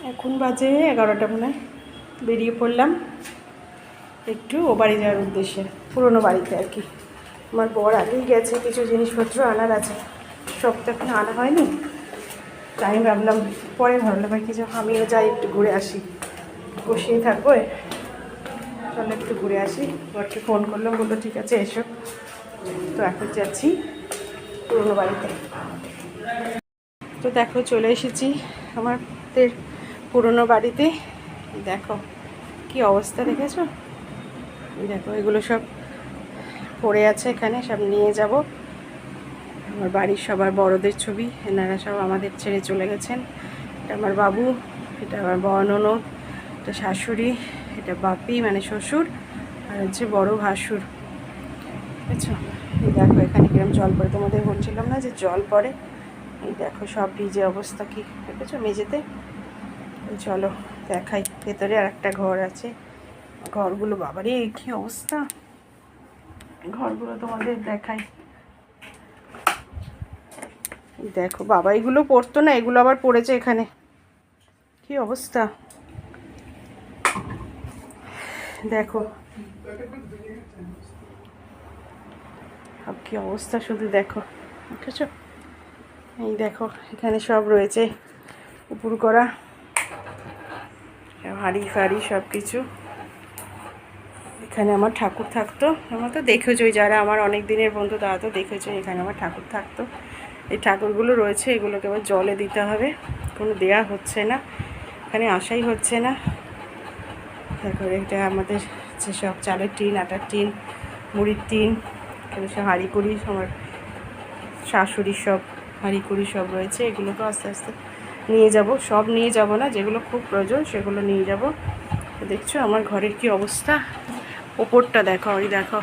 এখন বাজে 11টা মনে হয়। বেরিয়ে পড়লাম একটু ও বাড়ি যাওয়ার উদ্দেশ্যে, পুরোনো বাড়িতে আর কি। আমার বর আগেই গেছে, কিছু জিনিসপত্র আনার আছে, সব তো এখন আনা হয়নি। তাই ভাবলাম আর কি, আমিও যাই একটু ঘুরে আসি, বসেই থাকবো, চলো একটু ঘুরে আসি। বরকে ফোন করলাম, বললো ঠিক আছে এসো। তো এখন যাচ্ছি পুরোনো বাড়িতে। তো দেখো চলে এসেছি আমাদের পুরোনো বাড়িতে। দেখো কি অবস্থা, দেখেছো? দেখো এগুলো সব পড়ে আছে এখানে, সব নিয়ে যাব। আমার বাড়ির সবার বড়দের ছবি, এনারা সব আমাদের ছেড়ে চলে গেছেন। এটা আমার বাবু, এটা আমার বড় ননদ, এটা শাশুড়ি, এটা বাপি মানে শ্বশুর, আর হচ্ছে বড় ভাসুর। বুঝেছো? এই দেখো এখানে কিরম জল পড়ে, তোমাদের বলছিলাম না যে জল পড়ে। এই দেখো সব ভিজে অবস্থা, কি দেখেছো মেঝেতে। চলো দেখাই, ভেতরে আর একটা ঘর আছে। ঘরগুলো বাবারে কি অবস্থা, ঘরগুলো তোমাদের দেখাই। দেখো বাবা, এগুলো পড়তো না, এগুলো আবার পড়েছে এখানে, কি অবস্থা দেখো, কি অবস্থা শুধু দেখো, বুঝেছো? এই দেখো এখানে সব রয়েছে উপুর করা, হাঁড়ি ফাড়ি সব কিছু। এখানে আমার ঠাকুর থাকতো, আমার তো দেখেছোই, যারা আমার অনেক দিনের বন্ধু তারা তো দেখেছো, এখানে আমার ঠাকুর থাকতো। এই ঠাকুরগুলো রয়েছে, এগুলোকে আবার জলে দিতে হবে, কোনো দেয়া হচ্ছে না, এখানে আসাই হচ্ছে না। তারপরে এটা আমাদের যেসব চালের টিন, আটার টিন, মুড়ির টিন, এখানে সব হাঁড়ি কুড়ি, আমার শাশুড়ির সব হাঁড়ি কুড়ি সব রয়েছে। এগুলোকে আস্তে আস্তে নিয়ে যাব, সব নিয়ে যাব না, যেগুলো খুব প্রয়োজন সেগুলো নিয়ে যাব। দেখছো আমার ঘরের কি অবস্থা, ওপরটা দেখো, ওই দেখো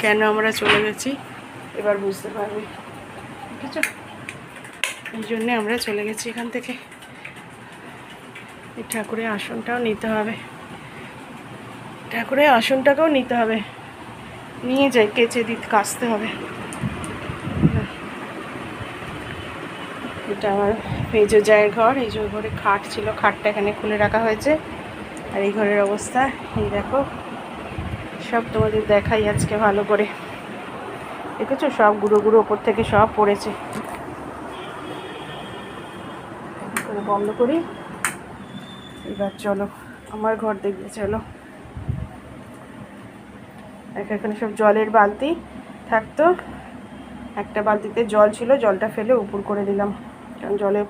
কেন আমরা চলে গেছি, এবার বুঝতে পারবে, বুঝেছো? এই জন্যে আমরা চলে গেছি এখান থেকে। এই ঠাকুরের আসনটাও নিতে হবে, ঠাকুরের আসনটাকেও নিতে হবে, নিয়ে যাই, কেচে দিতে কাচতে হবে। এটা আমার মেজো জায়ের ঘর, এই যে ঘরে খাট ছিল, খাটটা এখানে খুলে রাখা হয়েছে। আর এই ঘরের অবস্থা এই দেখো, সব তোমাদের দেখাই আজকে ভালো করে। দেখেছো সব গুঁড়ো গুঁড়ো ওপর থেকে সব পড়েছে। বন্ধ করি, এবার চলো আমার ঘর দেখবে, চলো। এখানে সব জলের বালতি থাকতো, একটা বালতিতে জল ছিল, জলটা ফেলে উপর করে দিলাম, কারণ জলে